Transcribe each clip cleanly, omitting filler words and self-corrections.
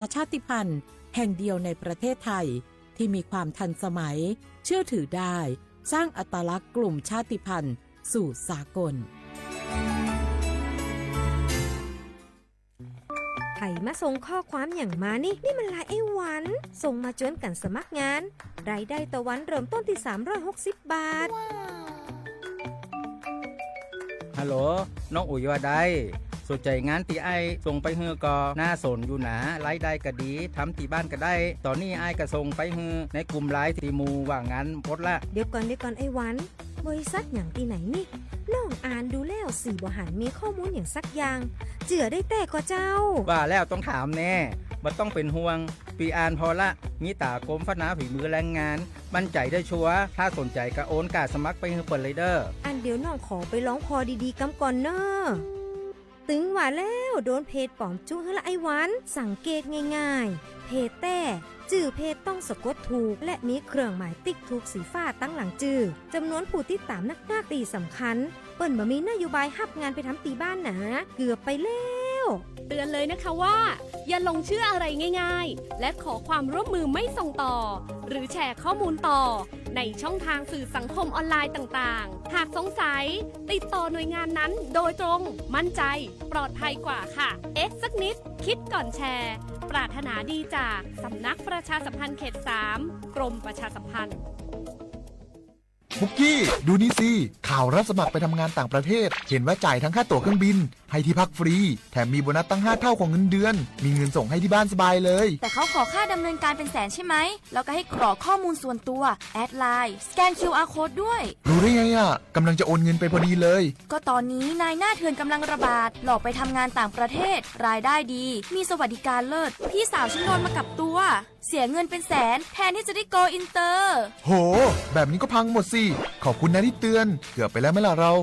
ชาติพันธุ์แห่งเดียวในประเทศไทยที่มีความทันสมัยเชื่อถือได้สร้างอัตลักษณ์กลุ่มชาติพันธุ์สู่สากลไผ่มาส่งข้อความอย่างมานี่มันลายไอ้หวันส่งมาจนกันสมัครงานรายได้ต่อวันเริ่มต้นที่360 บาท ฮัลโหลน้องอุ๋ยว่าได้สนใจงานตีไอส่งไปเฮือก็น่าสนอยู่หนารายได้ก็ดีทำที่บ้านก็ได้ตอนนี้ไอก็ส่งไปเฮือในกลุ่มไลน์ที่หมู่ว่างานพดละเดี๋ยวก่อนไอ้หวันบริษัทอย่างที่ไหนนี่น้องอ่านดูแล้วสี่บ่หันมีข้อมูลอย่างสักอย่างเจือได้แต่ก็เจ้าว่าแล้วต้องถามแน่บ่ต้องเป็นห่วงปีอ่านพอละมีตากรมพัฒนาฝีมือแรงงานมั่นใจได้ชัวร์ถ้าสนใจก็โอนกาสมัครไปเฮือเปิดเลยเด้ออันเดี๋ยวน้องขอไปร้องคอดีๆกำก่อนเนอะตึงว่าแล้วโดนเพจปลอมจุ้งให้ละไอ้หวันสังเกตง่ายๆเพจแต่จื่อเพจต้องสะกดถูกและมีเครื่องหมายติ๊กถูกสีฟ้าตั้งหลังจื่อจำนวนผู้ติดตามนักตีสำคัญเปิ้นบ่มีนโยบายฮับงานไปทำตีบ้านนะเกือบไปแล้วเตือนเลยนะคะว่าอย่าลงเชื่ออะไรง่ายๆและขอความร่วมมือไม่ส่งต่อหรือแชร์ข้อมูลต่อในช่องทางสื่อสังคมออนไลน์ต่างๆหากสงสัยติดต่อหน่วยงานนั้นโดยตรงมั่นใจปลอดภัยกว่าค่ะสักนิดคิดก่อนแชร์ปรารถนาดีจากสำนักประชาสัมพันธ์เขต 3 กรมประชาสัมพันธ์บุกกี้ดูนี่สิข่าวรับสมัครไปทำงานต่างประเทศเห็นว่าจ่ายทั้งค่าตั๋วเครื่องบินให้ที่พักฟรีแถมมีโบนัสตั้ง5 เท่าของเงินเดือนมีเงินส่งให้ที่บ้านสบายเลยแต่เขาขอค่าดำเนินการเป็นแสนใช่ไหมแล้วก็ให้กรอกข้อมูลส่วนตัวแอดไลน์สแกน QR Code ด้วยรู้ได้ไงอ่ะกำลังจะโอนเงินไปพอดีเลยก็ตอนนี้นายหน้าเถื่อนกำลังระบาดหลอกไปทำงานต่างประเทศรายได้ดีมีสวัสดิการเลิศพี่สาวฉันโดนมากับตัวเสียเงินเป็นแสนแทนที่จะได้โกอินเตอร์โหแบบนี้ก็พังหมดสิขอบคุณนะที่เตือนเกือบไปแล้วไหมล่ะเรา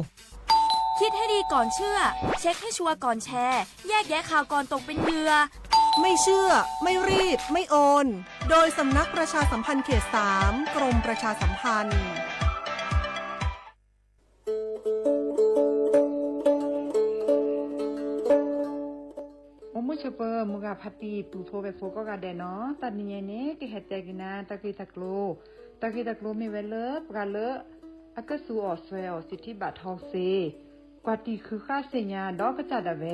คิดให้ดีก่อนเชื่อเช็คให้ชัวร์ก่อนแชร์แยกแยะข่าวก่อนตกเป็นเหยื่อไม่เชื่อไม่รีบไม่โอนโดยสำนักประชาสัมพันธ์เขต 3 กรมประชาสัมพันธ์เปอร์มุกาพัตีปูโฟเวโฟก็กาเดเนาะตัดนี้เนี่ยกิเหตุกินาตะกิตะโกมีเวลเลปกาเลอากสูออสเวลสิทธิบัตรทองเซกว่าตีคือค่าเสียดอกกระจัดเว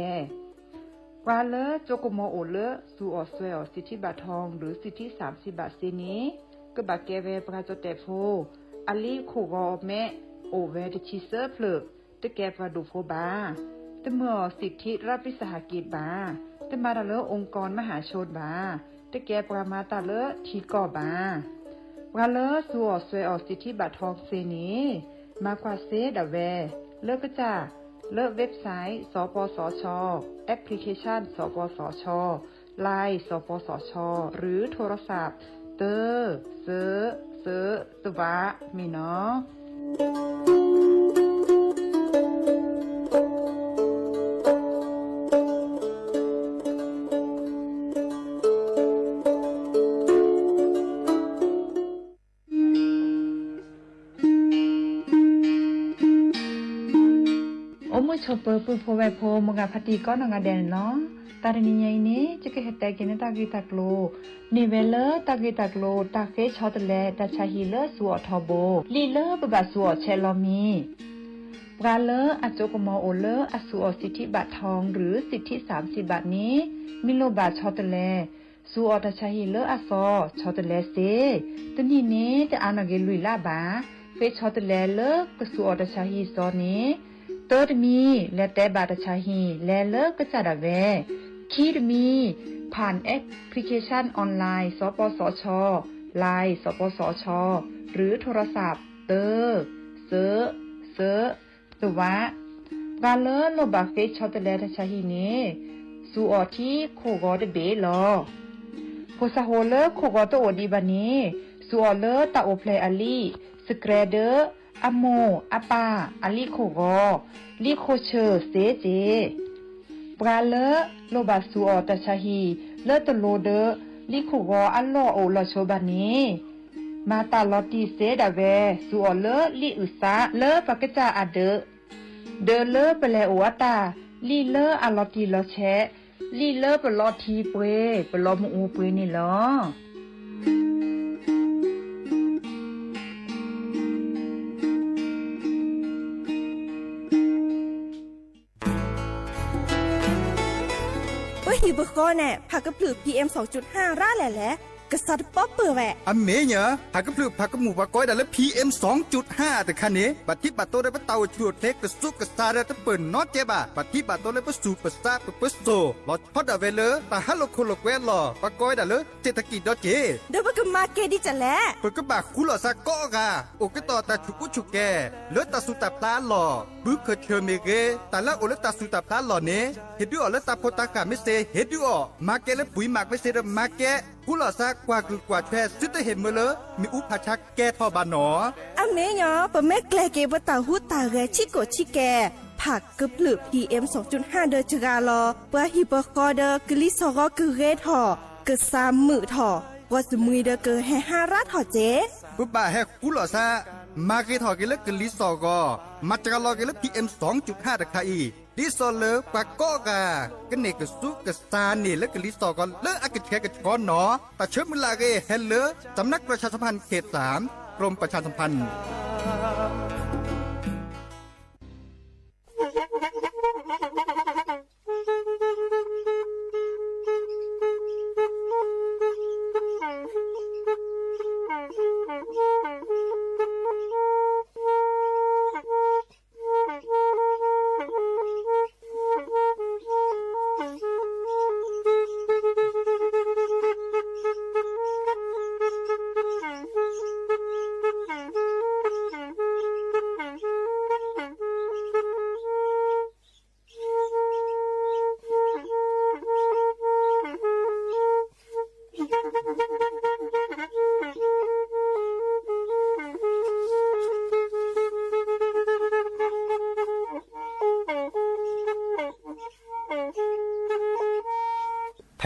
กว่าเลโจโกโมโอเลสูออสเวลสิทธิบัตรทองหรือสิทธิ30 บาทเซนี้ก็บักเกเวปกาจเตโฟอลีโคกอแม่โอเวดชิเซอร์เพลตะแกปาดูโฟบาตะเมื่อสิทธิรัฐวิสาหกิจบาแต่มาตาเลองค์กรมหาชนบาแต่แกปรามาตาเลทีก่อบาปราเลสัวสวยออกสิทธิบัตรทองเซนีมากว่าเซดาเวเลิกกระจ่าเลิกเว็บไซต์สปสชแอปพลิเคชันสปสชไลน์สปสชหรือโทรศัพท์เตอเซตวะมีเนาะชอปเปอร์ปูโฟเวโพมกาพัตีก็นงาเดนเนาะตาดนี้ยัยนี้จะเกิดแต่กินตากิตากโลนิเวลตากิตากโลตาเฟชอตเลตาชาฮิเลสัวทอโบลีเลปบาสัวเชลอมีปราเลอโจกมอโอเลอสัวสิทธิบัตรทองหรือสิทธิ30 บาทนี้มิโลบาชอตเลสัวตาชาฮิเลอซอชอตเลเซตนี้นี้จะอานาเกลุยลาบาเฟชอตเลเลกสัวตาชาฮิซอนี้ตอดมีและแต่บาตชาฮีและเลิกก็จะดาเวคีดมีผ่านแอปพลิเคชันออนไลน์สปสชไลน์สปสชหรือโทรศัพท์เตอเซตัวะกาเลโลบาเฟชอตเลตชาฮีเนสูออที่โคกอดเบลอโพสโฮเลโคกอตโอดีบานีสูออเลตาโอเพลอลีสเกรเดออโมอปาอลิโคกอลิโคเชเซเจปราเลโลบาสูออตชาฮีเลตโลเดลิโคกออัลโลโอลโชบานีมาตาลอติเซดาเวสูออเลลิอุซาเลปากจาอเดเลเปเลโอตาลีเลอลอติลอเช ลีเลอร์ปลอดทีเปปลอมอูเปนี่เหรอฮิบก็แน่ผักกระพือ PM 2.5 ร่าแหล่แหละกษัตริย์ป๊อปเปื่อแหวะอเมเนอะผักกระพือผักกระหมูผักก้อยแต่ละ PM 2.5 แต่คันนี้บัดที่บัดโตได้ปะเตาจวดเล็กกระซุกกระซาได้ตะเปิ่นน็อตเจ็บอ่ะบัดที่บัดโตได้ปะสูปะซาปะปะโซลอดพอดอะเวเลอแต่ฮัลโลโคโลแควลอผักก้อยแต่ละเศรษฐกิจดอเจเดี๋ยวมันก็มาเกดิจะแหละเปิดกระบะคุลอซาก็กะโอเกตอตาชุกุชุแกเลือตาสุตาปลาหล่อบึกเคเชเมเกแต่ละโอเลตาสุตาปลาหล่อเนเฮ็ดด้วยเลตาโพตากาไม่เซเฮ็ดด้วยมาแกและปุ๋ยหมักไม่เซมาแกผู้หล่อซากว่าคือกว่าแช่ซึตเห็นเมื่อเลยมีอุปชักแก้ทอบานหนออเมยอปะแม่แกลเกบตาหูตาแกชิโกชิแกผักกระพือ PM 2.5 เดอจกาลอเปฮิบกอเดอกลิซอกคือเรทอเกซามมือทอว่าสมุยเดอเกแฮฮาราทอเจปุ๊บบ่าแฮผู้หล่อซามาเกทอเกลกลิซอกอมาจากลอเกล PM 2.5 ตะไคอีดิโซเลปากก็กะกันเนกสุกสานี่และกลิซอกอนเลอากแขกกอนหนอแต่เชื่อมลาเกเฮลเลสำนักประชาสัมพันธ์เขต3กรมประชาสัมพันธ์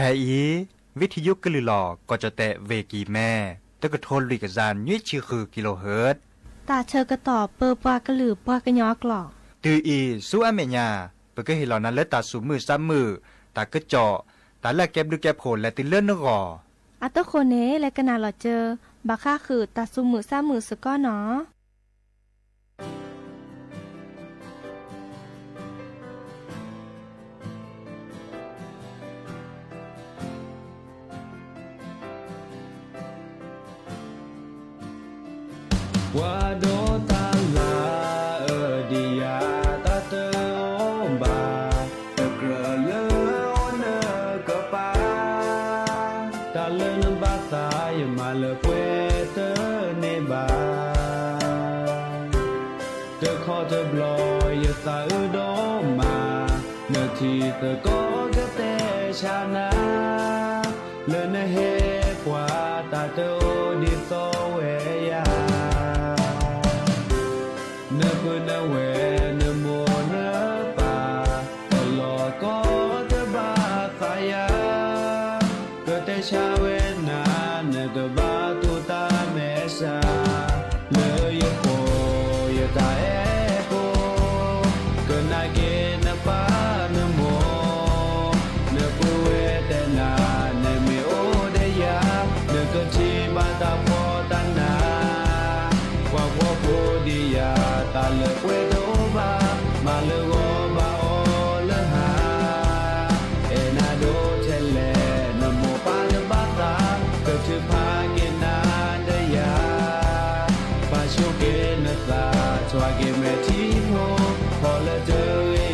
แทอีวิทยุกลือหลอกก็จะแตะเวกีแม่ตะกะโทนลิกจานยี่ชื่อคือกิโลเฮิรตซ์ตาเชอกระตอบเปอปากระหลือปากระยอกหลอกตืออีสู้อเมญาเปก็เห็นเหล่านั้นและตาสูมือซ้ำมือตากระเจาะตาแลกแก็บดูแก็บโผลและติเลื่อนนกออัตโคเนและกนาหลอเจอบาค่าคือตาสูมือซ้ำมือสก้อเนาะว่าโดตาลาดียาตาเตอมบาตะเกลเลอโอเนกปาตาเลนบาตายมาเลเปเตเนบาเตขอเตบลอยสาอุดมาเนทีเตก็กะเตชานาเลนเฮกว่าตาเตโอดิโซเวยาเนกุนเวเนโมเนปาตลอก็เตบาสายาเกเตชาเวนาเนกบาตุตาเมชาเลยโคยตาเอโคกนาเกนปาเนโมเนกุเวเตนาเนเมโอเดยาเนกจิบาตาโพตานาว่าโวโพดียาตาเลเวโดบามาเลโกบาโอเลหาเอนาโดเทเลนโมปาเนบาตาเกิดชื่อพาเกนาเดยาปาชุเกนตาชวาเกเมทิโมพอเลเจ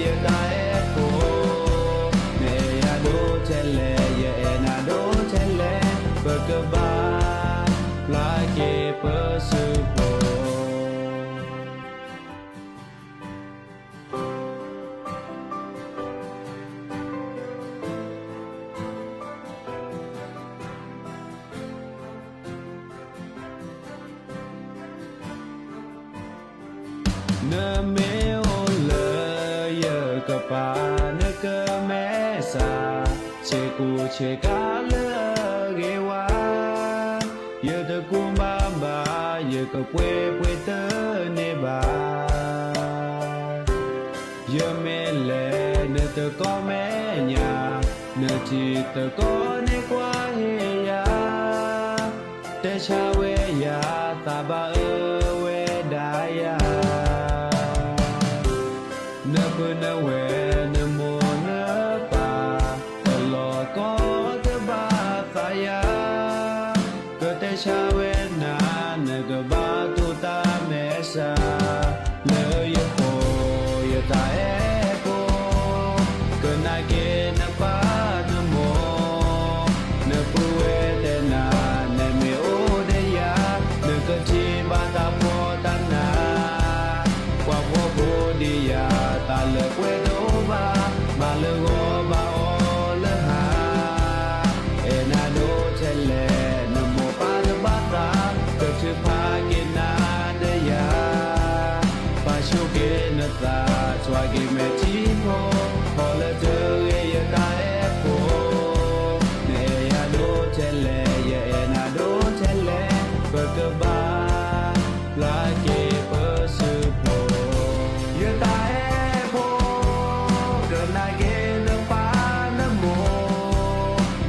เยตาเอโกเมยาโดเทเลเยเอนาโดเทเลเบกบาลาเกเปสุโพเนเมโอเลเยกปาเนกเมสาเชกูเชกาเลเกวาเยตะกุมบาบาเยกป่วยป่วยเตเนบาเยเมเลเนตะก็เมญา เนื้อจีตะก็ในกว่าเฮียแต่ชาเวยาตาบาเวดายาเนื้อปืนเวเนื้อโมเนื้อป่าตลอดก็จะบาสายาก็แต่ชาเวนาเนื้อก็บาตุตาเมษาเนื้อยโคยตาเอโคก็นาเกนปาเนื้อโมเนื้อปูเวเตนาเนื้อเมโอเดียเนื้อก็จีบาตาโพตานาว่าโพโพดียาตาเลกเวโดบามาเลโกบาโอเลหาเอนาโดเชเลนโมปาเดบาตาก็ชื่อพากินาเดียปาชูเกนตาสวากิเมจิโพพอเลเจเอยตาเอโพเนยาโดเชเลเยนาโดเชเลเปิดบาลาเกเปสืโพเยตาเอโพเกินาเกนปานโม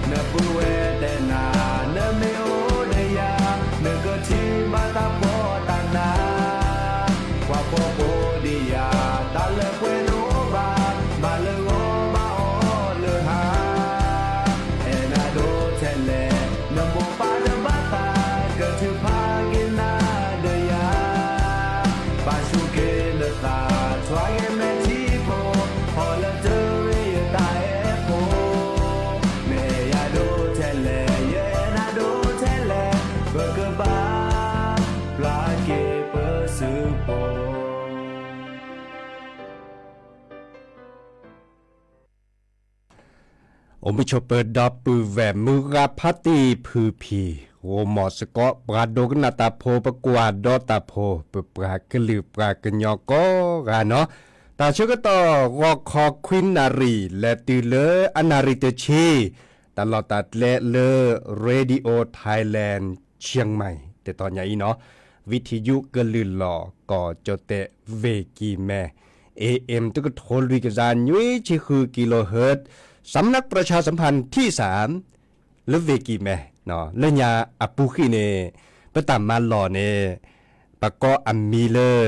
เนปุเวเตนาเนเมโอเดียเนกทีบาตาโพตานาว่าโพโพดียาตาเลเวโนบาบาเลโกบาโอเลหาเอนาโดเทเลนโมปาเดบาตาเกิดชื่อพากินาเดียปาชูเกเลตาสวายเมจิโพพอเลเจเอยตาเอโพเมยาโดเทเลเยนาโดเทเลเบกบาปลาเกเปสืโพ อมชเปิดดอปือแหวมือราพัตีพือพีโอหมอสกอปราโดกนาตาโพประกวาดดอตาโพเปปรากลือปรากญอกอกาเนาะตาเชก็ต่อรอคอควินนารีและตือเลออนาริเตชีตลอดตัดและเลอเรดิโอไทยแลนด์เชียงใหม่แต่ตอนใหญ่เนาะวิทยุกลือหล่อก่อจเตเวกีแม่ AM ตุกโทรวิกจานยุ้ยชิคือกิโลเฮิรตซ์สำนักประชาสัมพันธ์ที่3หรือเวกีแม่เนาะเลญาอปูขีเนประตามมาหล่อเนปะกออัมมีเลอ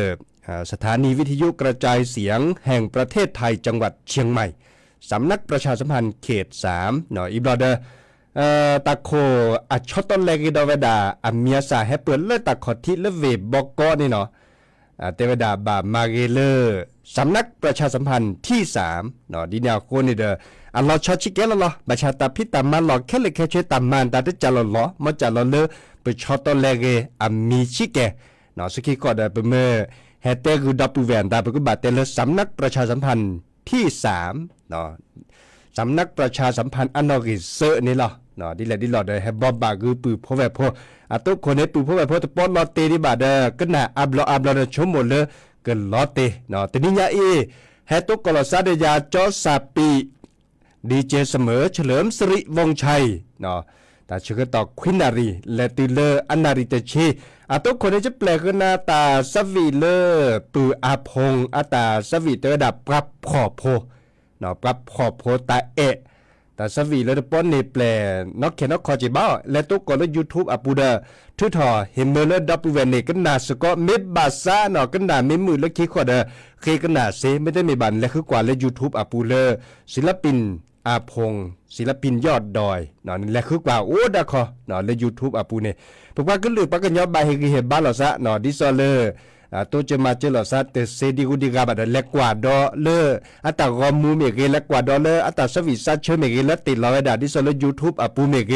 สถานีวิทยุกระจายเสียงแห่งประเทศไทยจังหวัดเชียงใหม่สำนักประชาสัมพันธ์เขต3เนาะอีบลอเดอตะโคอัชตอนแลกิดเวดาอัมเมียสาให้เปิดเลตะขอทิเลเวบอกกอนี่เนาะเทวดาบามาเกเลอร์สำนักประชาสัมพันธ์ที่3เนาะดีแนวโคนี่เด้ออัลลอฮ์ชอชิเกลลอบัชาตาพิตามันหลอกแค่เลยแค่ช่วยตามมันตาได้จัลลอมาจัลลอเลอไปชอตอเลเกอัมมีชิเกเนาะสกิก็ได้ไปเมื่อเฮเตกุดับปูแวนตาไปกุบาเตเลสำนักประชาสัมพันธ์ที่3เนาะสำนักประชาสัมพันธ์อันนอกิเซนี่ล่ะเนาะดิแลดิลอดให้บอบบาคือปือพอแบบพออะตุคนให้ปือพอแบบพอตะปอนลอเตดิบาเดก็น่ะอับลอชมหมดเลยก็ลอเตเนาะตะนี้ยาเอให้ตุกลอซาเดยาจอซาปีดีเจเสมอเฉลิมสิริวงชัยเนาะแต่ชื่อต่อควินารีและติเลออนาริเตชีอะตุคนจะแปลกหน้าตาสวีเลอปืออาพงอาตาสวีเตอดับปรับขอบโพเนาะปรับขอบโพตาเอแต่สวีเลอป้อนเนแปลนอกเขนอกคอจิบ้าและตุกคนยูทูบอปูเดอทุทอเฮมเมเลดับเวเนกันนาสก็เมบาซาเนาะกันนาเมมือและคิดขอเดอเคกันนาเซไม่ได้มีบันและคือกว่าและยูทูบอปูเลอศิลปินอาพงศิลปินยอดดอยเนาะนี่แหละคือกว่าโอ้ดาคอเนาะและ YouTube อาปูเนี่ยพวกว่าก็ลือปากกันยอบายเฮกิเฮบ้านเราซะเนาะดิซอเลอตัวจะมาเจอเราซะแต่เซดิกุดิกาบัดเล็กกว่าดอเลออัตากอมูเมเกเล็กกว่าดอเลออัตาสวิซาเชเมเกและติดเราไว้ดาดิซอเล YouTube อาปูเมเก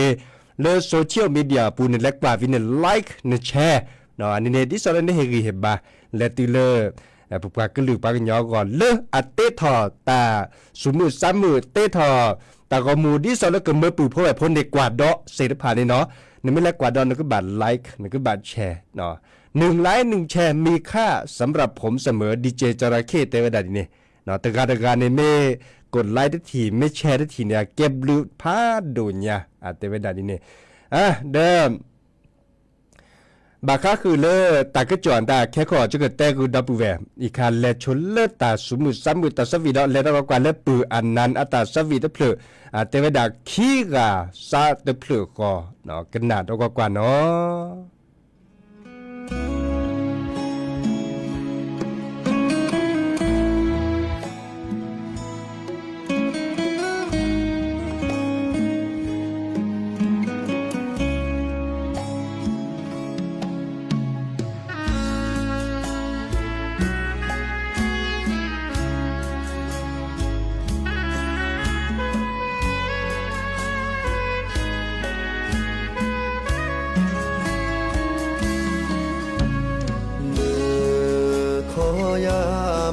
เลอโซเชียลมีเดียปูเนี่ยเล็กกว่าวินเนี่ยไลค์เนี่ยแชร์เนาะอันนี้เนี่ยดิซอเลเนี่ยเฮกิเฮบาและติเลอพวกว่าก็ลือปากกันยอก่อนเลออัตเตทอตาสุมือซ้ำมือเตทอแต่ก็มูดิสอแล้วก็เมื่อปู่พ่อแบบพ้นในกวาดดอเสร็จผ่านนี่เนาะนี่ไม่แล้วกวาดดอนึกบัตรไลค์นึกบัตรแชร์เนาะ1 ไลค์ 1 แชร์มีค่าสำหรับผมเสมอดีเจจระเข้เตวดาดิเนี่ยเนาะแต่การในเมกดไลค์ได้ทีไม่แชร์ได้ทีเนี่ยเก็บลือพาดูเนี่ยเตวดาดิเนี่ยเดิม บาค่าคือเลอตากระจวนตาแค่ขอจะเกิดแต่คือดับแวอีกคันและชนเลอตาสุมุซ้ำมือตาสวีดและระกว่าและปืออันนั้นอัตาสวีตเพลอเตวดาขี้กาซาเตเพลก็เนาะขนาดระกว่าเนาะ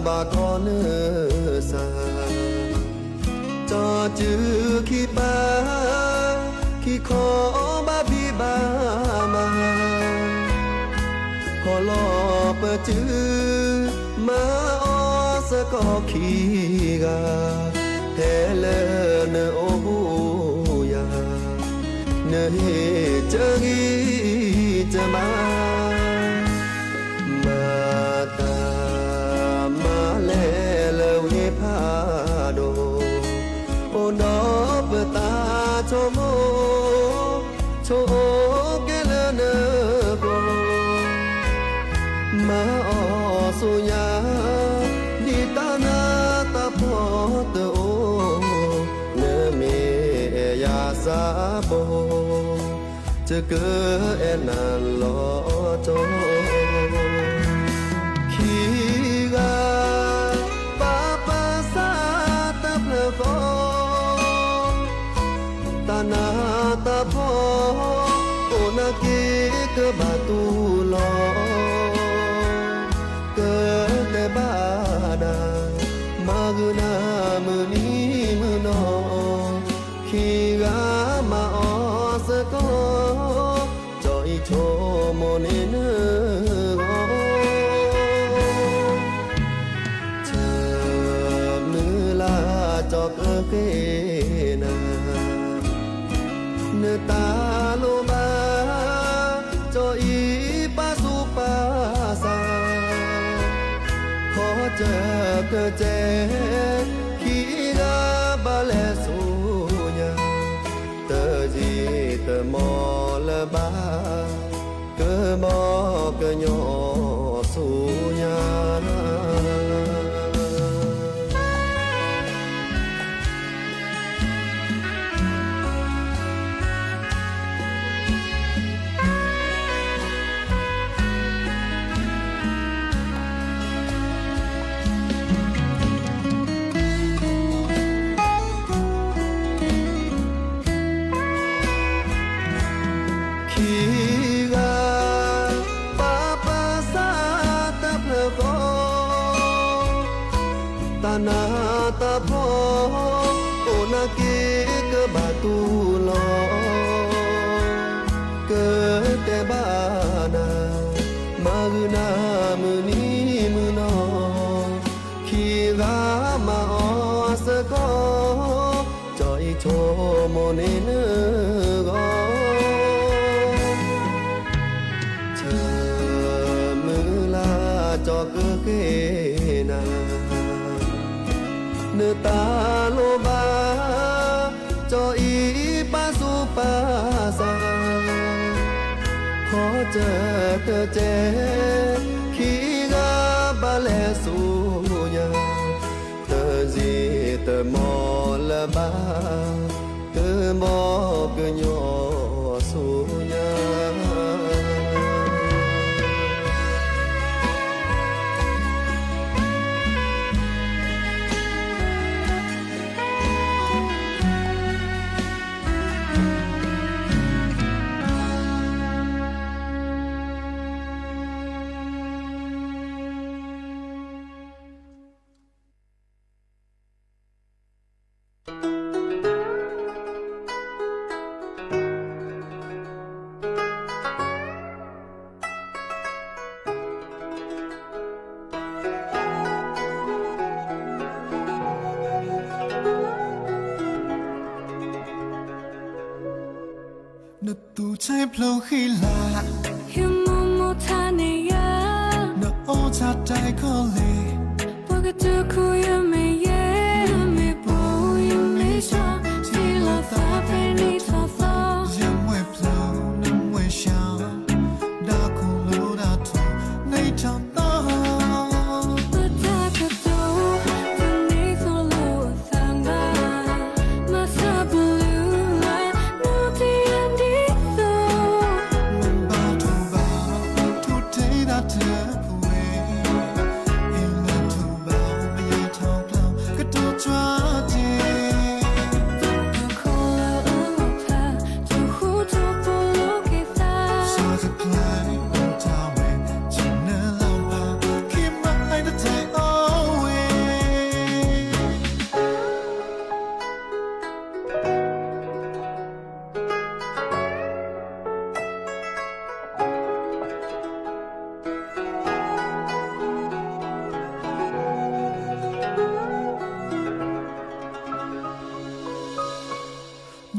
บากอนสาจอจือขี้ปาขี้ขอบาบีบามาขอลอเปจือมาออสก็ขี้กาเฮเลเนโอหูยาเนเฮเจกีจะมาดอปตาโชโมโชเกลเนโกมาออสุญาดิตานาตาพอตโอเนเมยาสาโบจะเกิดนันลอโจขีกาปาปาสาตาเพลโกตานาตาพ่อโอนาเกกบาตูลอเกิดแต่บ้าดามากุนามือนี้มือนอขีกามาออสก็จอยโชโมเนเนโอเธอมือลาจอกเกนาเนตาโลบาจออีปาสุปาสาขอเจอเกเจขีกาบาเลสุญาเตจีเตมอลบาเกมอเกญอสุญานาตาพ่อโอนาเกกบาตูลอเกิดแต่บ้านามากุนามือนี้มือนอขีรามาออสก็จอยโชโมเนเนก็เธอมือลาจอกเกนาเนตาโลบาจออีปาสุปาสาขอเจอเธอเจขีกาบาเลสุญาเธอจีเธอมอลบาเธอมอกญอสุญานตูใช้เพลาขี้ลา Hiu mu mu ทานิยานะโอชาใจก็เลยปกติคุยไม่เย่ไม่ปูยังไม่ชอบที่เราตาเป็นนิทอฟยังไม่เพลายังไม่ชาดาคุลูดาทูในทางตาแต่ถ้าก็ดูคนนี้ก็รู้ทางบ้ามาซาบลูและนูที่อันดีสูมันบาทูบาทุกที่ได้เธอผู้เองเล่นทูบาไม่ยทองเปล่าก็ตัวจ้าเจ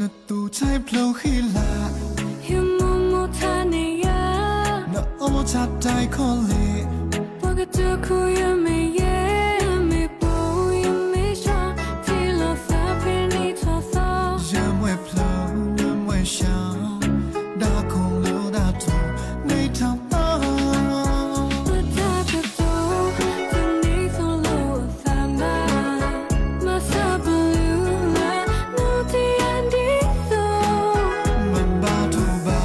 นัดตูใช้เพลวขีลาฮิมโมทานิยานะโอชัดใจคอเลปกติคุยไม่เย่ไม่ปูยังไม่ชอบที่เราสาเป็นนิทอฟยังไม่เพลวยังไม่ชาดาคงรู้ดาทูในทางตาแต่ถ้าก็ดูคนนี้ก็รู้ทางบ้ามาซาบลูและนูที่อันดีสูมันบาทูบา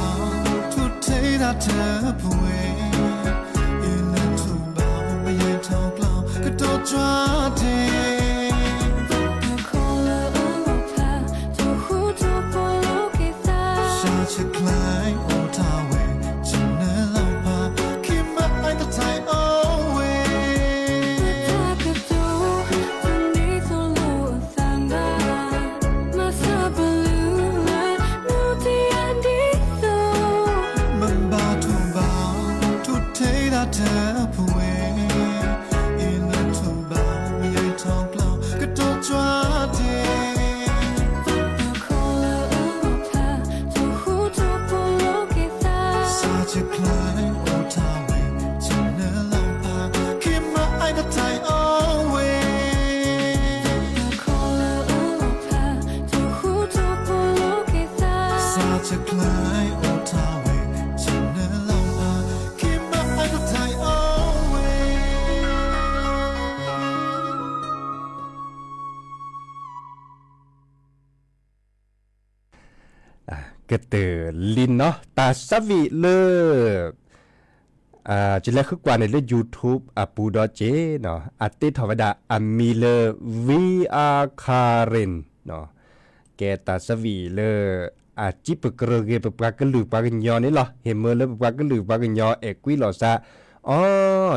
ทุกที่ได้เธอผู้เองเล่นทูบาไม่ยทองเปล่าก็ตัวจ้าเทจะคล้ายโอทาเวจะเนื้อเล่าพาคิดมาไอ้ตะไทยโอเวถ้าก็ดูคนนี้ก็รู้ทางบ้ามาซาบลูและนูที่อันดีสูมันบาทูบาทุกที่ได้เธอผู้เองเล่นทูบาไม่ยทองเปล่าก็ตัวจ้าเทจะคล้ายโอทาเวจะเนื้อเล่าพาคิดมาไอ้ตะไทยโอเวจะคล้ายโอทาเวจะเนื้อเล่าพาคิดมาไอ้ตะไทยโอเว กระเตอลินเนาะตาสวิเลจะเล่คือกว่าในเรื่อง YouTube ปูดอเจเนาะอัติธรรมดามีเล VR คาเรนเนาะแกตาสวิเลจิปกระเกปปากกลือปากยอนี่เหรอเห็นเมื่อเลปากกลือปากยอเอกวิหลอซะอ๋อ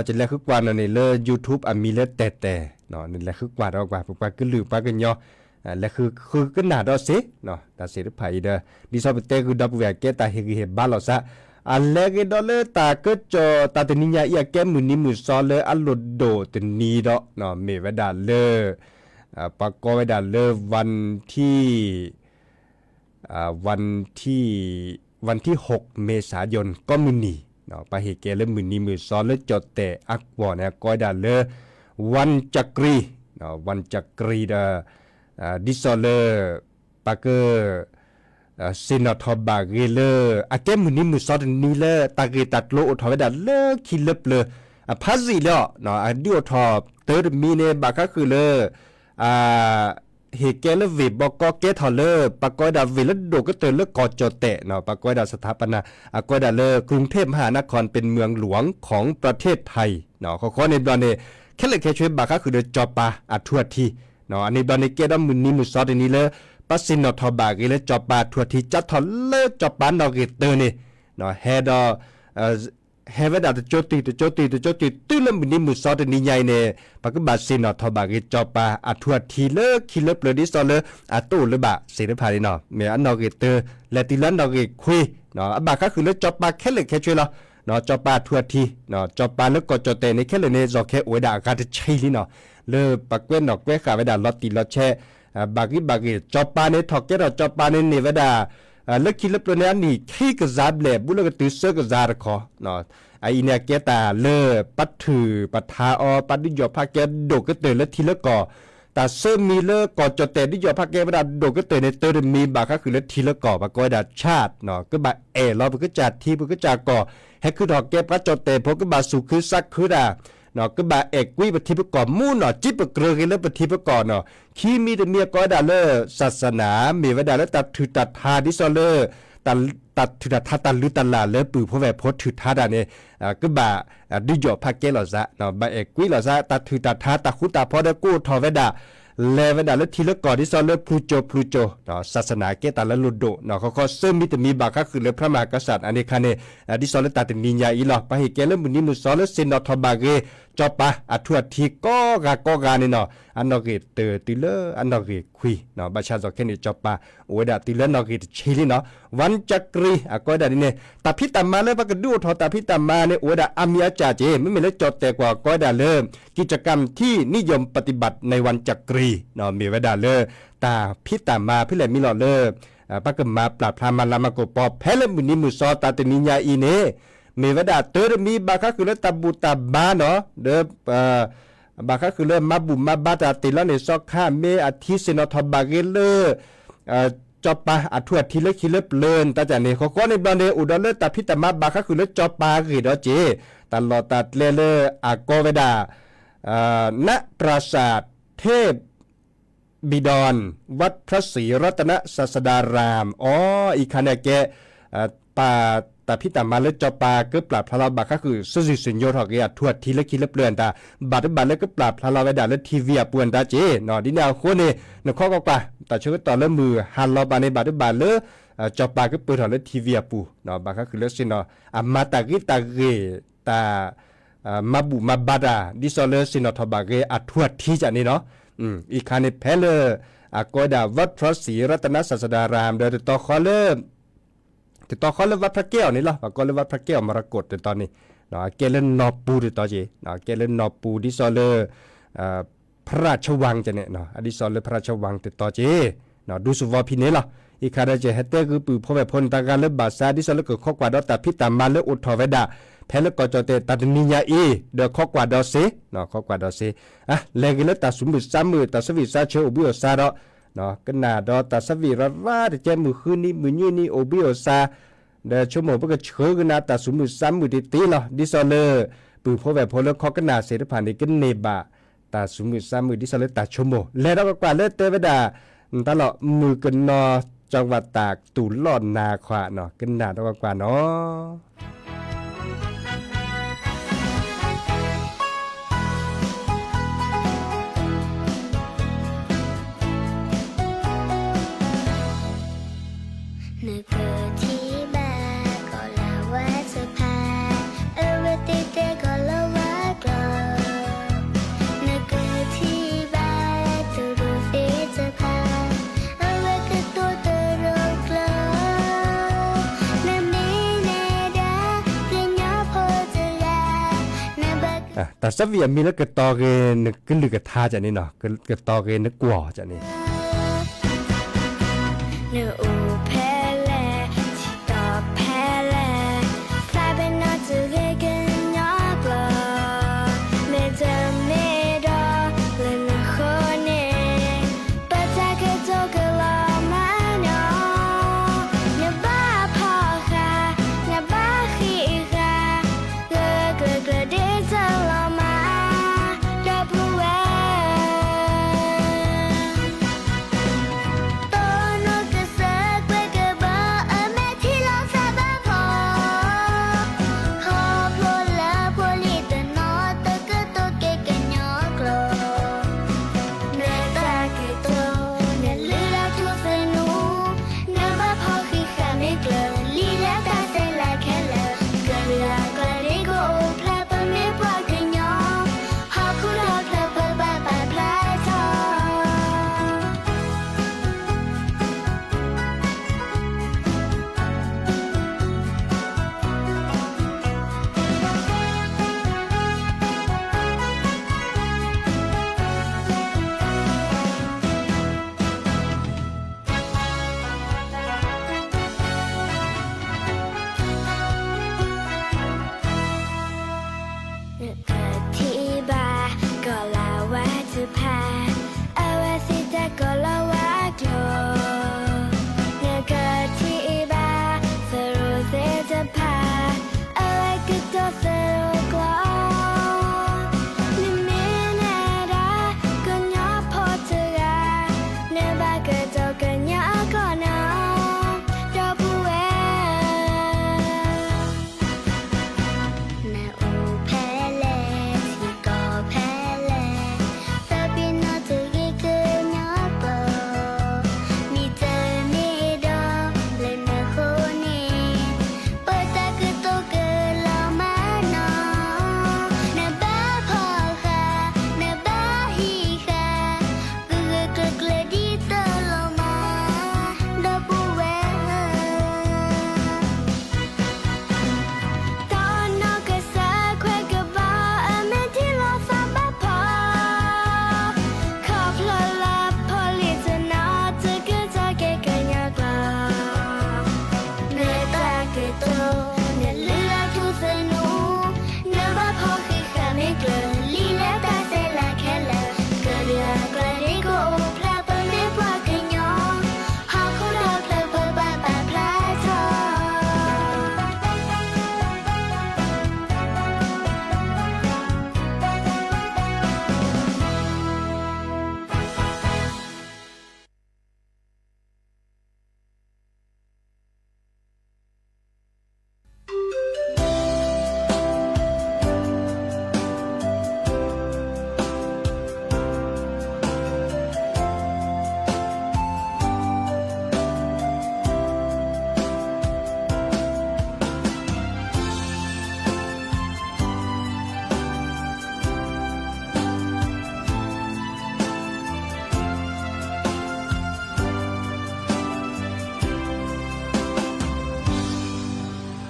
จะเล่คือกว่าในเรื่อง YouTube มีเลแต่เนาะนี่แหละคือกว่าเรากว่าปากกลือปากยอและคือก็หนาดอสิเนาะตาเสียไผเด้อดิซอเปเตคือดับแวกเกตาเฮกเฮบ้านเราซะอันแรกดอเลตาก็จอตาตนิยาอีแกมือนี้มือซอเลอัลโลโดตนีดอเนาะเมวดาเลปากอเวดาเลวันที่6เมษายนก็มื้อนี้เนาะไปเฮเกเลมื้อนี้มือซอเลจอแต่อักวอนะกอดาเลวันจักรีเนาะวันจักรีดาดิซอเลปากเกอซินอทอบาเกเลอาเกมุนิมุซอดนีเลตาเกตัดโลอทอเวดาเลคิลเลพาซิเลเนาะดิโอทอเตอร์มีเนบากะคือเลเฮเกเลเวบอกก็เกทอเลปากอยดาเวลโดก็เตอเลกอจอเตะเนาะปากอยดาสถาปนากอยดาเลกรุงเทพมหานครเป็นเมืองหลวงของประเทศไทยเนาะขอในบลอนเนแค่เลยแค่ช่วยบากะคือเดจอปาทั่วทีเนาะอันนี้บลอนเนเกดมุนิมุซอดนีเลปัสสินอทอบาเกเลจอปาทั่วทีจัดทอเลจอปานอเกเตอร์นี่เนาะเฮดเฮเวดาตโจตีตื้อลมุนิมุซอดนีใหญ่เนปากบาสินอทอบาเกจอปาทั่วทีเลคิเลเปลดิซอเลตู้เลบะเสรพาลีเนาะเมอันนอเกเตอร์และติลันนอเกคุยเนาะบาก็คือเลจอปาแค่เลยแค่ช่วยเราเนาะจอปาทั่วทีเนาะจอปาแล้วก็จอเตในแค่เลยในจอแค่อวยดาอากาศใช่ลิเนาะเลปักเว้นเนาะเว้ขาเวดาลอติลอแช่บากิจอปาในถอกแกเราจอปาในเนเวดา แล้วคิดแล้วตัวนี้นี่ขี้กระซาบแหลบุแล้วก็ตื้อเสื้อกระซาขอเนาะไอ้เนี่ยแกตาเลอปัดถือปัดทาออปัดดิยอพาแกโดกก็เตยแล้วทีละก่อแต่เสื้อมีเลอก่อจดแต่ดิยอพาแกบ่ได้โดกก็เตยในเตยมีบาก็คือแล้วทีละก่อบ่ก็ได้ชาติเนาะก็บ่รอบ่ก็จัดที่บ่ก็จัดก่อให้คือดอกแกปะจดแต่พก็บ่สุคือซักคือดาเนาะก็บ่เอกวิปฏิปกอบมู่เนาะจิปเกลือกันแล้วปฏิปกอบเนาะขี้มีแต่เมียก็ได้เลอศาสนามีไว้ได้แล้วตัดถือตัดทาดิซอเลอตัดถือทัดตันหรือตันลาเลปือเพราะแบบพดถือทัดเนี่ยก็บ่ดิจอพักเกลอซะเนาะบ่เอกกุยลอซะตัดถือตัดทัดตัดคุตาพอได้กู้ทอเวดาเลเวดาแล้วทีละก่อนที่ซอเลพลูโจเนาะศาสนาเกตาละลุโดเนาะเขาเสริมมีแต่มีบาก็คือเลยพระมหากษัตริย์อันนี้คันเนี่ยดิซอเลตัดนิญาอีหลอไปเกลมุนิมุซอเลเซนอทบาเกจอปะอัทวทีก็กานี่เนาะอันนอเกเตติเลอันนอเกคุยเนาะบาชาซอแค่นี้จอปะโอดาติเลนอเกชิลิเนาะวันจักรีก็ดานี่เนี่ยตาพิตามาเลยปะกดูทอตาพิตามาเนี่ยโอดาอามีอาจาเจไม่มีเลยจอดแต่กว่าก็ดาเริ่มกิจกรรมที่นิยมปฏิบัติในวันจักรีเนาะมีไว้ดาเลตาพิตามาพิเลมีหลอดเลปะกมาปราบพรามาลามาโกปอแพลมุนิมุซอตาตนิญาอีเนมีวดาเตอร์มีบาคาคือเลตับบุตาบาเนาะเดบาคาคือเลมาบุมาบาตาติลในซอกข้าเมอธิเซนอทบาเกเลจอปาอัทวทีเลคิเลเปลินตาจานี่เขาก็ในบันเดอุดรเลตาพิตามาบาคาคือเลจอปากีดอเจตลอดตัดเลอากอเวดาณปราสาทเทพบิดรวัดพระศรีรัตนศาสดารามอีคันเนี่ยแกป่าแต่พี่ตามาเลจอปาก็ปราบพระเราบาก็คือสุจิสิญโยทอกเกียทวดทีละคิดละเปลือนตาบัดแล้วก็ปราบพระเราไว้ด่าแล้วทีวีปวนตาเจเนาะดิแนวโคนี่นข้อก็กว่าแต่ชื่อต่อเริ่มมือหันเราบาในบัดเลยจอปาก็เปิดถอดแล้วทีวีปูเนาะบาก็คือเลสิเนาะมาตากิตาเกตามาบุมาบาดาดิซอเลสินอทบาเกอัทวดที่จะนี่เนาะอีกคันในแพลก็ด่าวัดพระศรีรัตนศาสดารามเดินต่อขอเริ่มติดต่อเขาเรื่องวัดพระแก้วนี่หรอก็เรื่องวัดพระแก้วมรกตในตอนนี้เนาะเกลนอปูในตอนจีเนาะเกลนอปูดิซอเลพระราชวังจะเนี่ยเนาะดิซอเลพระราชวังติดต่อจีเนาะดูสุวรรณพิเนล่ะอีกคาราเจเฮเตคือปือพ่อแม่พลตาการเลบาซาดิซอเลก็ข้อกว่าดอตาพิตามาเลอุทธเวดาแพลก็จอเตตัดนิญาอีเดข้อกว่าดอเซเนาะข้อกว่าดอเซเลกิเลตาสมบุษมือตาสวิซาเชอุบิโอซาดอเนาะก็นาดอตาสวีราแต่เจมือคืนนี้มือยืนนี่โอบิโอซาเดชั่วโมงเพื่อเชื่อกันนาตาสมมือซ้ำมือตีเนาะดิซอเลปือพ่อแบบพอแล้วข้อกันนาเสด็จผ่านในกันเนบะตาสมมือซ้ำมือดิซอเลตาชั่วโมงแล้วเราก็กว่าเลือดเตวดาตลอดมือกันนอจังหวัดตากตูหลอดนาขวาเนาะกันนาเราก็กว่าเนาะแต่สวีมีแล้วก็ตอเกนึกขึ้นหรือกระทาจะนี่เนาะก็ตอเกนึกกว่าจะนี่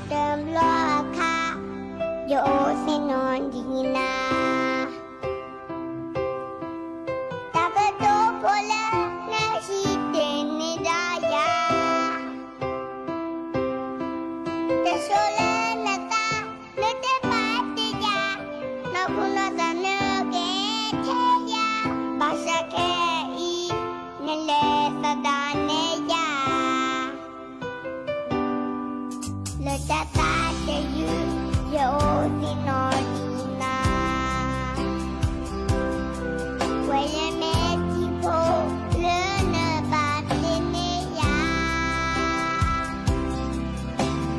เติมล้อค่ะโยเซนอนดีนาตาเปโตโพลาเนชิเตเนดายาเตโชเลนตาเนเตปาติยานาคุนาตาเนเกเทยาบาชาเคอีเนเลสดาเนยาเลตาตาเตยูโยตินอดีนาเวลเมจิโพเลเนบาเตเนยา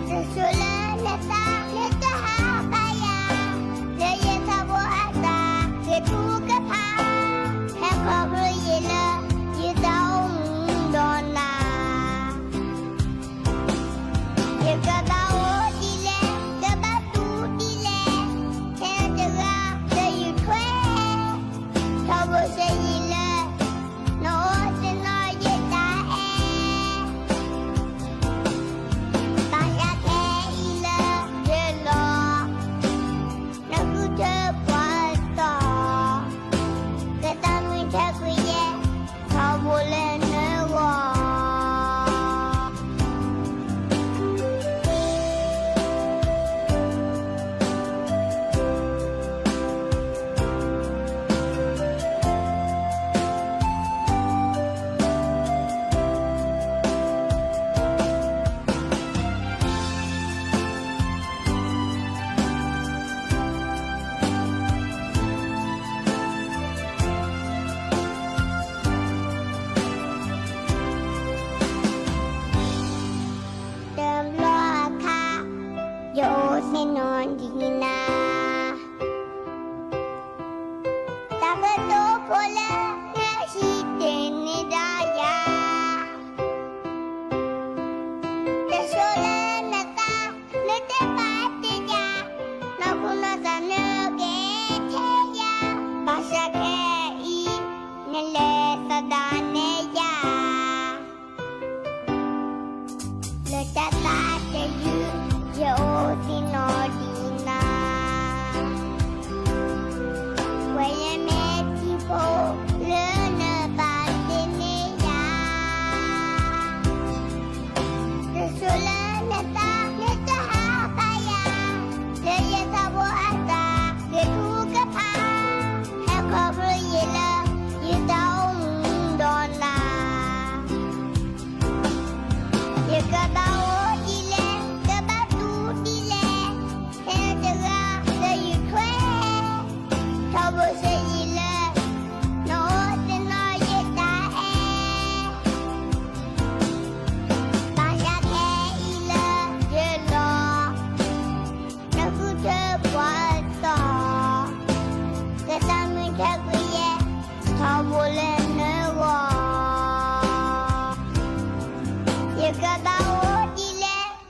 เตโชเลเนตาเลตาฮาบายาเลเยทาโบอาตาเลทูกะพาแฮคอบรเยเลยดาวดอนาเยกะดาวดีเลกะบาตูดีเลแค่เดราเดยุทเวทาโบเซยิเลโนเซนอเยตาเอบาชาเทอีเลเยโลนักุเทปวาตอกะตามิเทกุเยทาโบเลเนวอเติมล้อค่ะโยเซนอนดีนาตาเปโตโพลาเนชิเตเนดายาเตโชเลนตาเลเตปาติยานาคุนาตาเนเกเทยาบาชาเคอีเนเลสดาเนยาเลตาตาเตยูโยตินอดีนาเวลเมจิโพเลเนบาเตเนยาเตโชเลเนตาเลตาฮาบายาเลเยทาโบอาตาเลทูกะพาแฮคอบรเยเลยดาวดอนาเยกะดาวดีเลกะบาตูดีเลแค่เดราเดยุทเวทาโบเซยิเลโนเซนอเยตาเอบาชาเคอีเลเยโลนักุเทปวาตอกะตามิเทกุเยทาโบเลเนวอเยกะดาวดีเล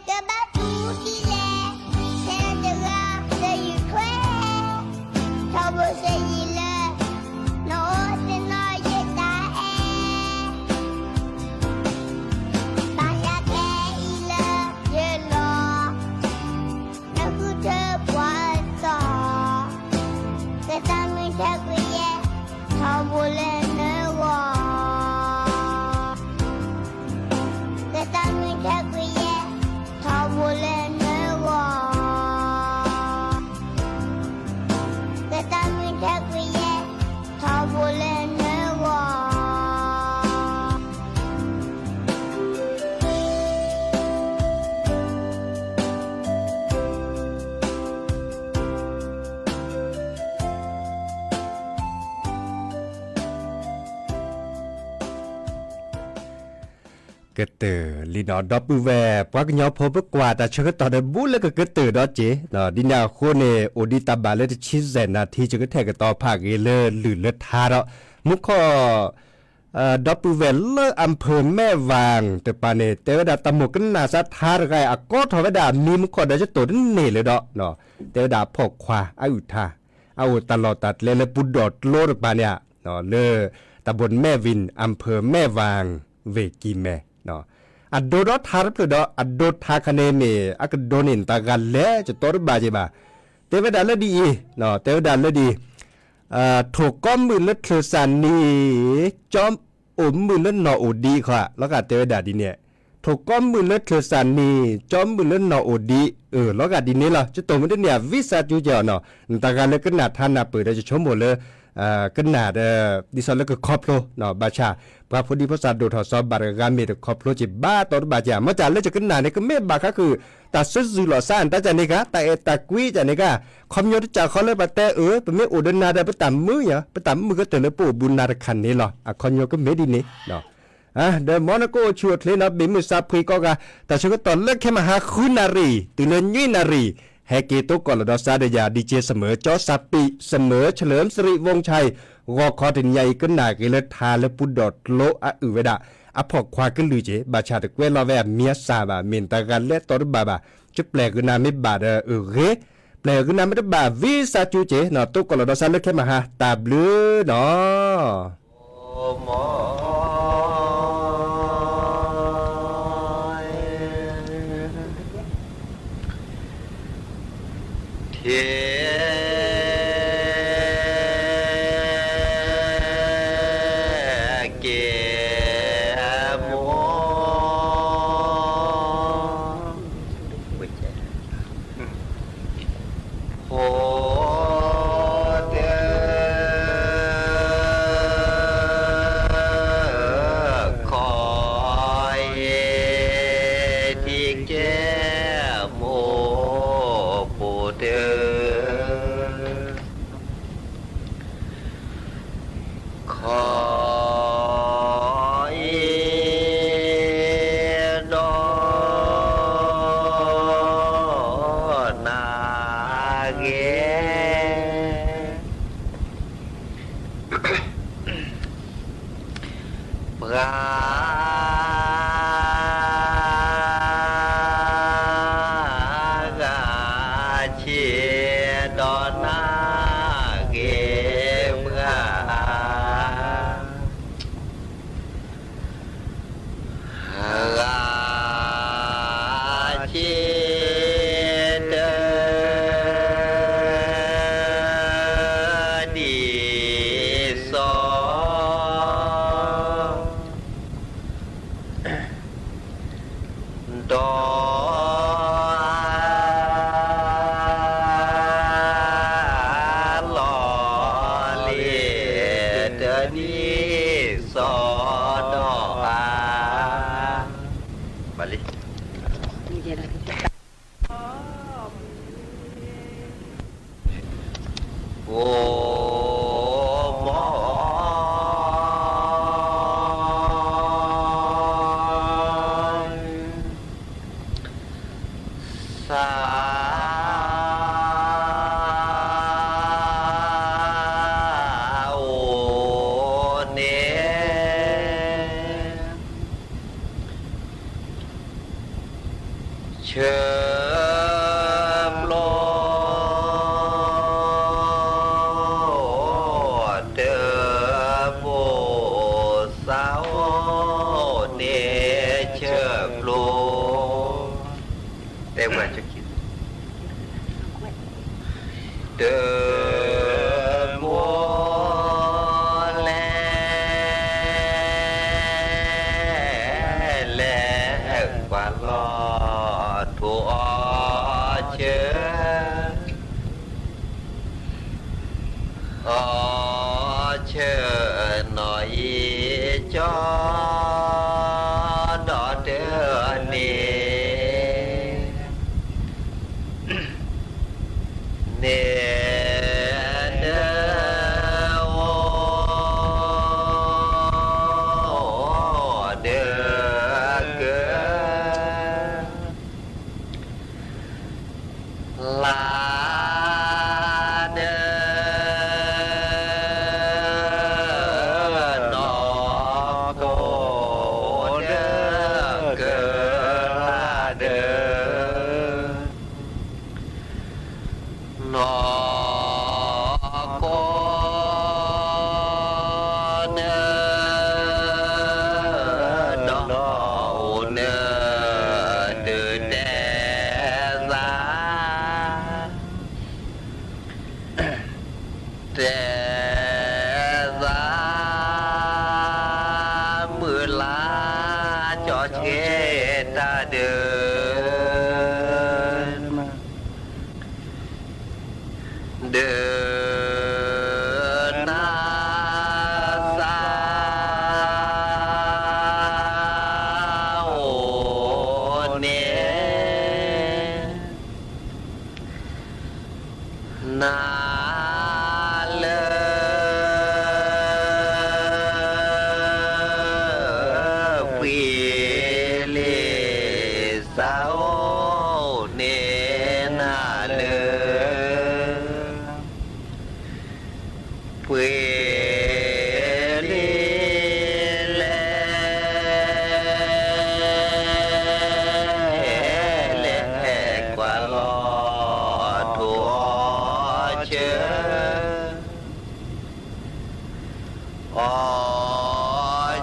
กะบาตูดีเลแค่เดราเดยุทเวทาโบเซยิเลโนเซนอเยตาเอบาชาเคอีเลเยโลนักุเทปวาตอกะตามิเทกุเยทาโบเลเนวอกะตามิเทกุเยทาโบเลเนวอกะตามิเทกุเยทาโบเลเนวอ กเตอลีนอดอปูแวปักญอพบกว่าแต่ชกตอดบุลก็กเตอดอเจนอดินาโคเนโอดิตาบาเลชิเซนาทีจกแทกตอภาคเอเลหรือเลทาระมุขดอปูแวเลอำเภอแม่วางแต่ปาเนเตวดาตมกันนาสัทธาไกอากอทวดามีมุขดาจะตดเนเลยดอเนาะเตวดาพกควาอายุทาเอาตลอดตัดเลปุดดอดโลดปาเนี่ยเนาะเลตำบลแม่วินอำเภอแม่วางเวกีแม่เนาะ อัดโดดทาร์พลดอัดโดทาคะเนเมอักโดนินตากันเลจะตอร์บาเจบาเตวดาลดีเนาะเตวดาลดีถูกก้อมมือและเธอสันนี่จอมมือและนอโอดีค่ะแล้วก็เตวดาดีเนี่ยถูกก้อมมือและเธอสันนี่จอมมือและนอโอดีแล้วก็ดีนี่ล่ะจะตัวมันเนี่ยวิสาจูเจาเนาะตากันเลยก็หนาท่านน่ะเปิดได้จะชมหมดเลยก็หนาดิสอนแล้วก็ครอบโลเนาะบาชาพระพุทธภาษาโดทอซอบบารกามีครอบโลจิบ้าตอนบาจามาจากแล้วจะก็หนาเนี่ยก็ไม่บาก็คือแต่สุดสุดหล่อซ่านแต่จากนี้ก็แต่ตะกุ้ยจากนี้ก็คอมยศจากเขาเลยปะแต่เป็นไม่อุดนาได้ไปตามมือเนี่ยไปตามมือก็เตือนเลยปู่บุญนาคันนี้หรอคอนโยก็ไม่ดีนี่เนาะเดมอนโกชวดเลยนะบิมุสาพรีก็แต่ฉันก็ตอนเลิกแค่มาหาคุณนารีตื่นเล่นยี่นารีแฮกเกตุกอลดอซาเดียดีเจเสมอจอสับปีเสมอเฉลิมสิริวงชัยงอคอถึงใหญ่ก็หนาเกลทาและปุดดอดโลอะอือเวดาอพอกควาก็ลือเจบาชาตะเกวลาแวเมียซาบาเมนตากันและตอร์บาบาจะแปลกนาไม่บาดเรแปลกนาไม่บาวิซาจูเจเนาะตุกอลดอซาเลิกแค่มาหาตาบลือเนาะ เดินหน้าสาวเนี่ยนาเลปีเลสาวเนี่ยนาเลเวลีเลเลกว่าลอทัวเชอ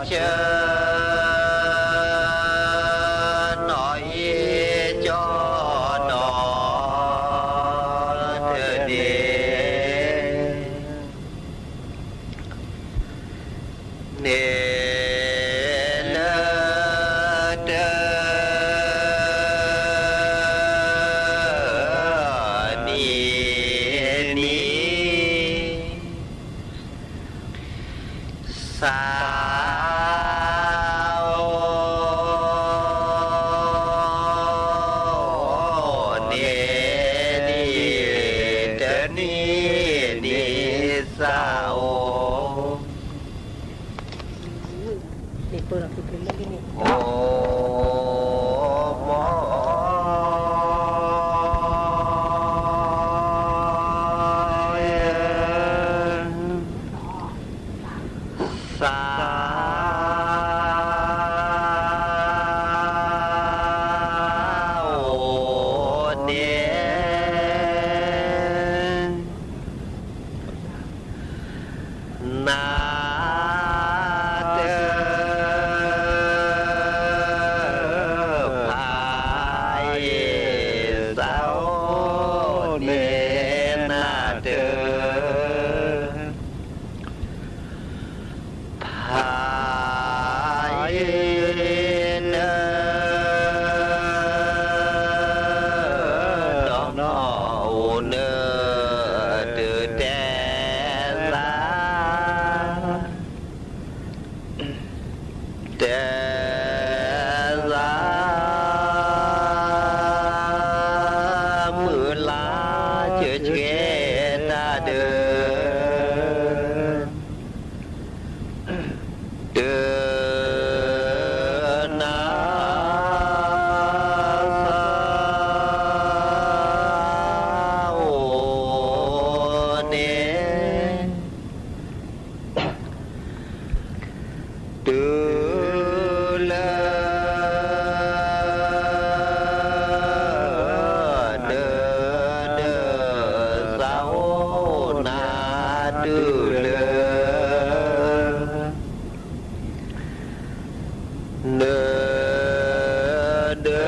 เชหน่อยจอดอเธอเดเนเลเดนีสาวเนเดนีสาวโอ้หมอสาวเนนาเดพายสาวเนนาเดพายเนดอกนอเนเดแดลาเดลามือลาเชื่อเชื่อตาเดินเดินนาสาวเนเดินเลเดินเดินสาวนาเดินเลเดินเดิ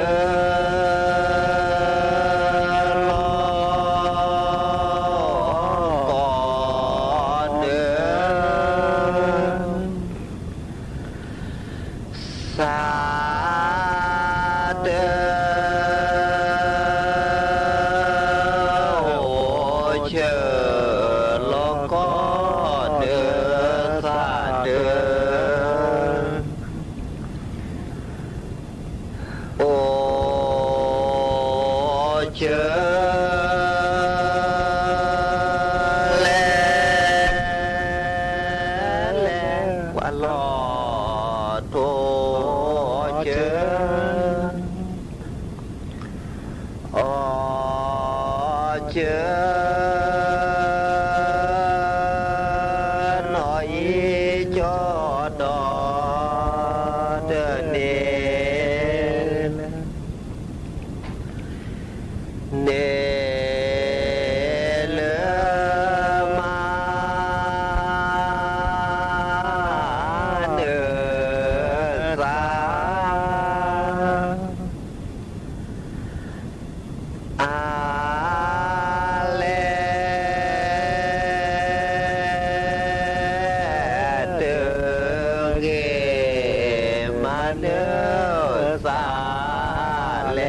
นรอก่อนเดินสาเดินเชิญรอก่อนเดินสาเดินโอ้เชิญแลกว่าลอโทเชิญอ๋อเชิญหน่อยจอดอเดินเนเนเลมาเนสาอาเลเดเกมาเนสาเล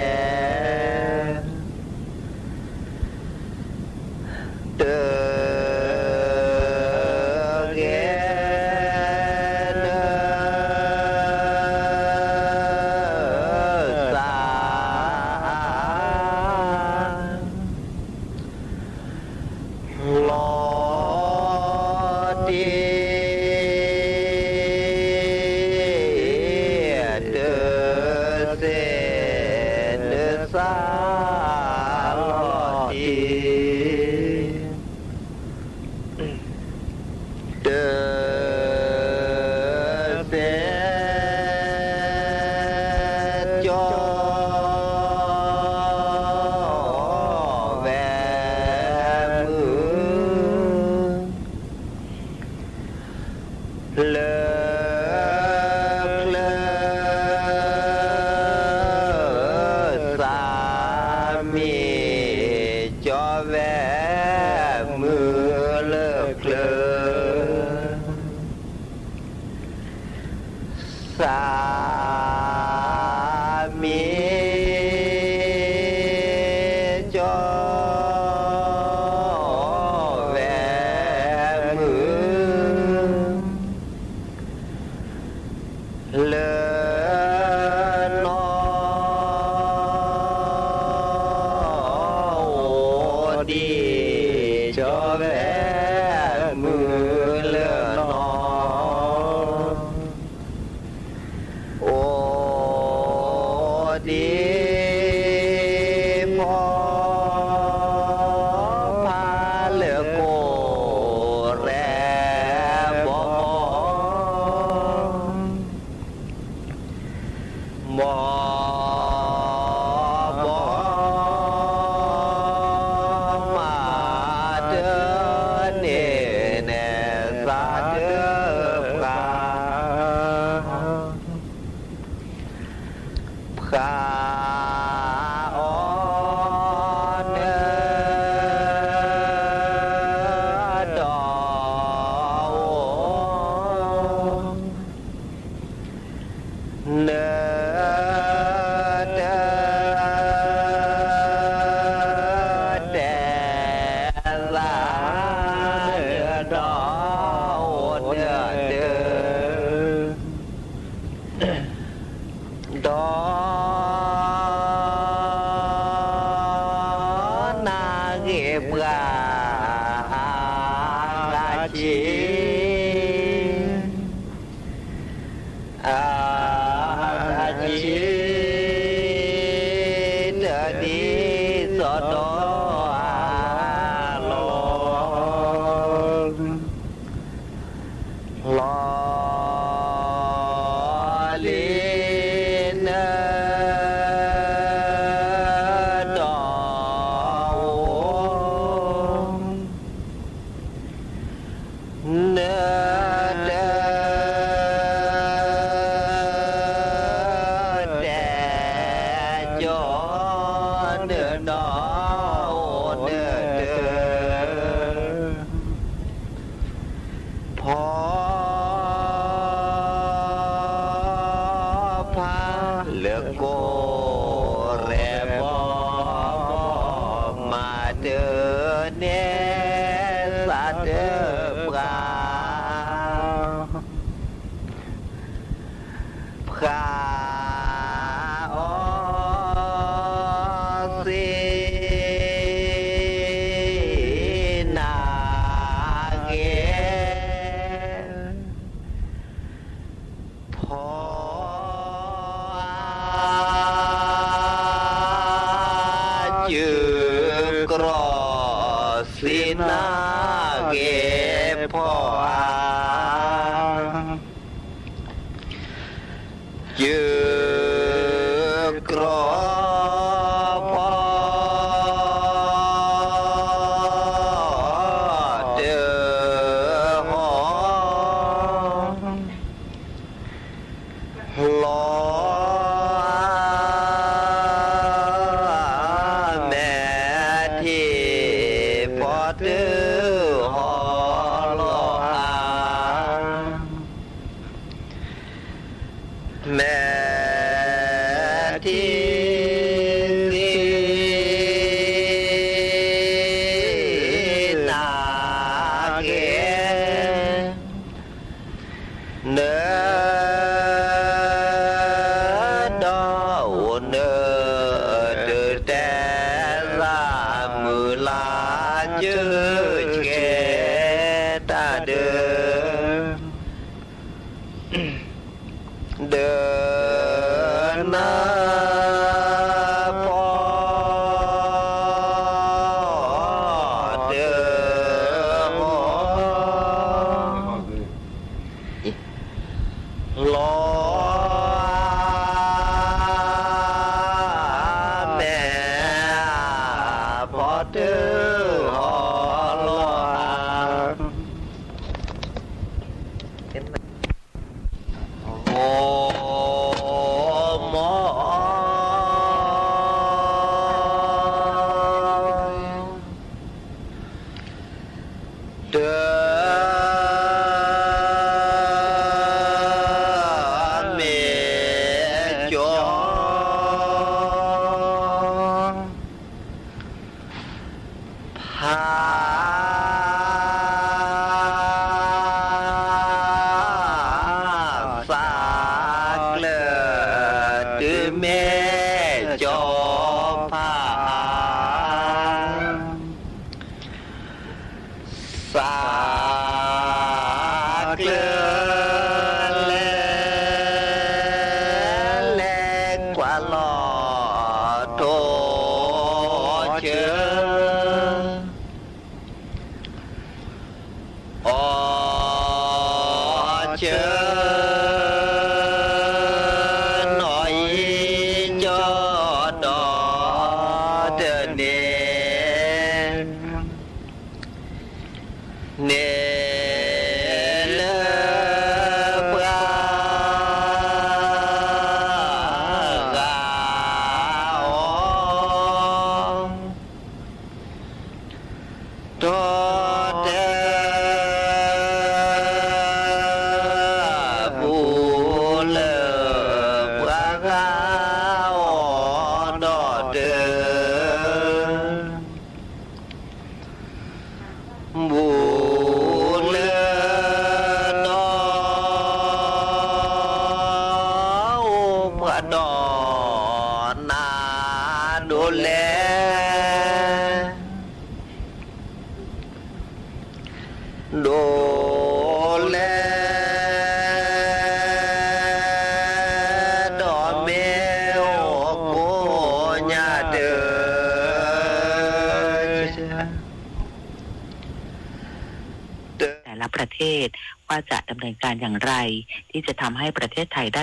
cho vẻ mưa lớn nó đi cho vẻ mưa lớn nó ô đi าสากเลดือแม่จอผ้าสากเลแลกว่าหลอโตเชอเชิญหน่อยจอดอเดินเนเลปลากาโตเดบูเลนอพระดอนนาดูแลดูแลดอเมวโกญาเดอแต่ละประเทศว่าจะดำเนินการอย่างไรที่จะทำให้ประเทศไทยได้